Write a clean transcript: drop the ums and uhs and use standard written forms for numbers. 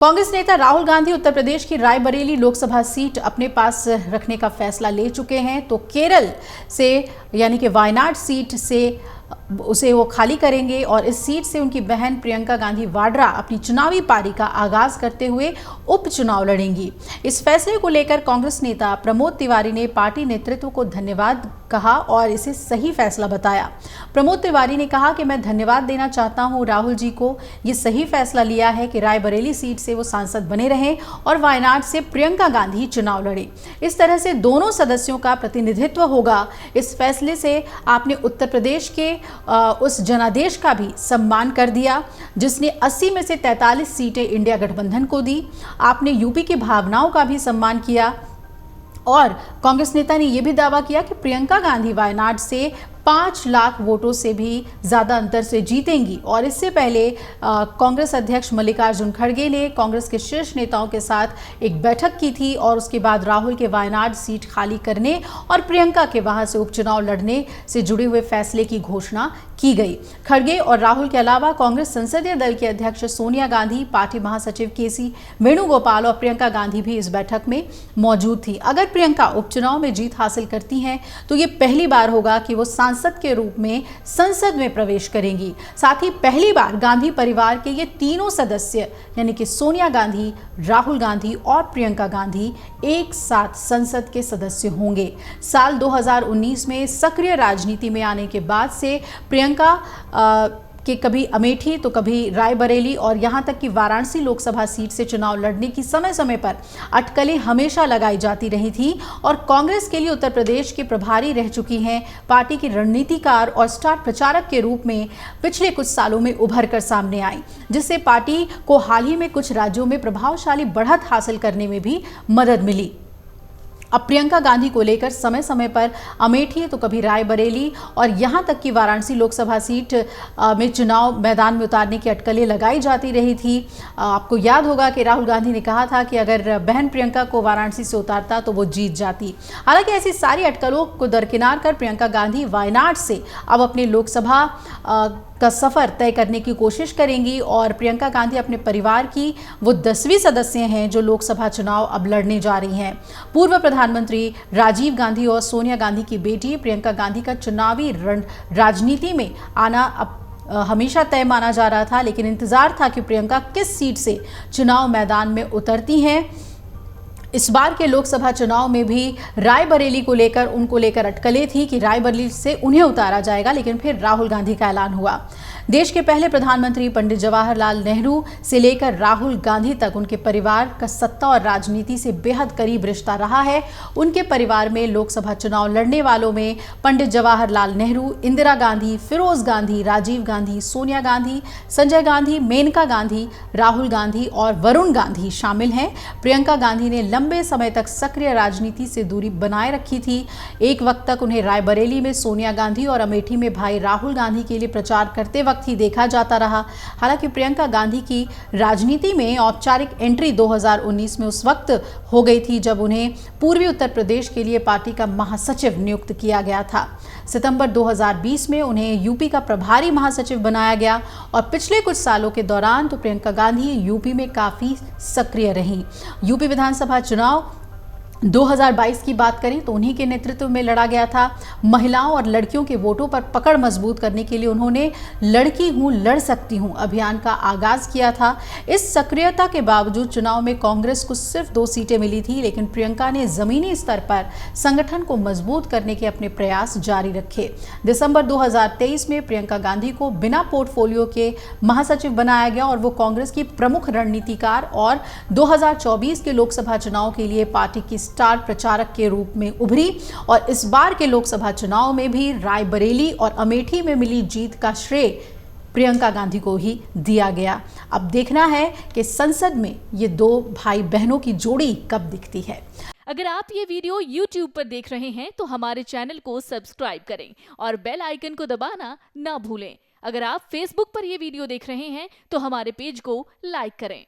कांग्रेस नेता राहुल गांधी उत्तर प्रदेश की रायबरेली लोकसभा सीट अपने पास रखने का फैसला ले चुके हैं, तो केरल से यानी कि वायनाड सीट से उसे वो खाली करेंगे और इस सीट से उनकी बहन प्रियंका गांधी वाड्रा अपनी चुनावी पारी का आगाज करते हुए उपचुनाव लड़ेंगी। इस फैसले को लेकर कांग्रेस नेता प्रमोद तिवारी ने पार्टी नेतृत्व को धन्यवाद कहा और इसे सही फैसला बताया। प्रमोद तिवारी ने कहा कि मैं धन्यवाद देना चाहता हूं राहुल जी को, ये सही फैसला लिया है कि रायबरेली सीट से वो सांसद बने रहें और वायनाड से प्रियंका गांधी चुनाव लड़े। इस तरह से दोनों सदस्यों का प्रतिनिधित्व होगा। इस फैसले से आपने उत्तर प्रदेश के उस जनादेश का भी सम्मान कर दिया जिसने 80 में से 43 सीटें इंडिया गठबंधन को दी। आपने यूपी की भावनाओं का भी सम्मान किया और कांग्रेस नेता ने यह भी दावा किया कि प्रियंका गांधी वायनाड से 5 लाख वोटों से भी ज़्यादा अंतर से जीतेंगी। और इससे पहले कांग्रेस अध्यक्ष मल्लिकार्जुन खड़गे ने कांग्रेस के शीर्ष नेताओं के साथ एक बैठक की थी और उसके बाद राहुल के वायनाड सीट खाली करने और प्रियंका के वहां से उपचुनाव लड़ने से जुड़े हुए फैसले की घोषणा की गई। खड़गे और राहुल के अलावा कांग्रेस संसदीय दल की अध्यक्ष सोनिया गांधी, पार्टी महासचिव केसी वेणुगोपाल और प्रियंका गांधी भी इस बैठक में मौजूद थी। अगर प्रियंका उपचुनाव में जीत हासिल करती हैं तो ये पहली बार होगा कि वो सांसद के रूप में संसद में प्रवेश करेंगी। साथ ही पहली बार गांधी परिवार के ये तीनों सदस्य यानी कि सोनिया गांधी, राहुल गांधी और प्रियंका गांधी एक साथ संसद के सदस्य होंगे। साल 2019 में सक्रिय राजनीति में आने के बाद से प्रियंका कि कभी अमेठी तो कभी रायबरेली और यहां तक कि वाराणसी लोकसभा सीट से चुनाव लड़ने की समय समय पर अटकलें हमेशा लगाई जाती रही थी और कांग्रेस के लिए उत्तर प्रदेश के प्रभारी रह चुकी हैं। पार्टी की रणनीतिकार और स्टार प्रचारक के रूप में पिछले कुछ सालों में उभर कर सामने आई, जिससे पार्टी को हाल ही में कुछ राज्यों में प्रभावशाली बढ़त हासिल करने में भी मदद मिली। अब प्रियंका गांधी को लेकर समय समय पर अमेठी तो कभी रायबरेली और यहां तक कि वाराणसी लोकसभा सीट में चुनाव मैदान में उतारने की अटकलें लगाई जाती रही थी। आपको याद होगा कि राहुल गांधी ने कहा था कि अगर बहन प्रियंका को वाराणसी से उतारता तो वो जीत जाती। हालांकि ऐसी सारी अटकलों को दरकिनार कर प्रियंका गांधी वायनाड से अब अपने लोकसभा का सफर तय करने की कोशिश करेंगी और प्रियंका गांधी अपने परिवार की वो 10वीं सदस्य हैं जो लोकसभा चुनाव अब लड़ने जा रही हैं। पूर्व प्रधानमंत्री राजीव गांधी और सोनिया गांधी की बेटी प्रियंका गांधी का चुनावी राजनीति में आना अब हमेशा तय माना जा रहा था, लेकिन इंतजार था कि प्रियंका किस सीट से चुनाव मैदान में उतरती हैं। इस बार के लोकसभा चुनाव में भी रायबरेली को लेकर उनको लेकर अटकलें थी कि रायबरेली से उन्हें उतारा जाएगा, लेकिन फिर राहुल गांधी का ऐलान हुआ। देश के पहले प्रधानमंत्री पंडित जवाहरलाल नेहरू से लेकर राहुल गांधी तक उनके परिवार का सत्ता और राजनीति से बेहद करीब रिश्ता रहा है। उनके परिवार में लोकसभा चुनाव लड़ने वालों में पंडित जवाहरलाल नेहरू, इंदिरा गांधी, फिरोज गांधी, राजीव गांधी, सोनिया गांधी, संजय गांधी, मेनका गांधी, राहुल गांधी और वरुण गांधी शामिल हैं। प्रियंका गांधी ने लंबे समय तक सक्रिय राजनीति से दूरी बनाए रखी थी। एक वक्त तक उन्हें रायबरेली में सोनिया गांधी और अमेठी में भाई राहुल गांधी के लिए प्रचार करते वक्त ही देखा जाता रहा। हालांकि प्रियंका गांधी की राजनीति में औपचारिक एंट्री 2019 में उस वक्त हो गई थी जब उन्हें पूर्वी उत्तर प्रदेश के लिए पार्टी का महासचिव नियुक्त किया गया था। सितंबर 2020 में उन्हें यूपी का प्रभारी महासचिव बनाया गया और पिछले कुछ सालों के दौरान तो प्रियंका गांधी यूपी में काफी सक्रिय रहीं। यूपी विधानसभा चुनाव 2022 की बात करें तो उन्हीं के नेतृत्व में लड़ा गया था। महिलाओं और लड़कियों के वोटों पर पकड़ मजबूत करने के लिए उन्होंने लड़की हूं लड़ सकती हूं अभियान का आगाज किया था। इस सक्रियता के बावजूद चुनाव में कांग्रेस को सिर्फ 2 सीटें मिली थी, लेकिन प्रियंका ने जमीनी स्तर पर संगठन को मजबूत करने के अपने प्रयास जारी रखे। दिसंबर 2023 में प्रियंका गांधी को बिना पोर्टफोलियो के महासचिव बनाया गया और वो कांग्रेस की प्रमुख रणनीतिकार और 2024 के लोकसभा चुनाव के लिए पार्टी की स्टार प्रचारक के रूप में उभरी। और इस बार के लोकसभा चुनाव में भी रायबरेली और अमेठी में मिली जीत का श्रेय प्रियंका गांधी को ही दिया गया। अब देखना है कि संसद में ये 2 भाई बहनों की जोड़ी कब दिखती है। अगर आप ये वीडियो YouTube पर देख रहे हैं तो हमारे चैनल को सब्सक्राइब करें और बेल आइकन को दबाना ना भूलें। अगर आप Facebook पर ये वीडियो देख रहे हैं तो हमारे पेज को लाइक करें।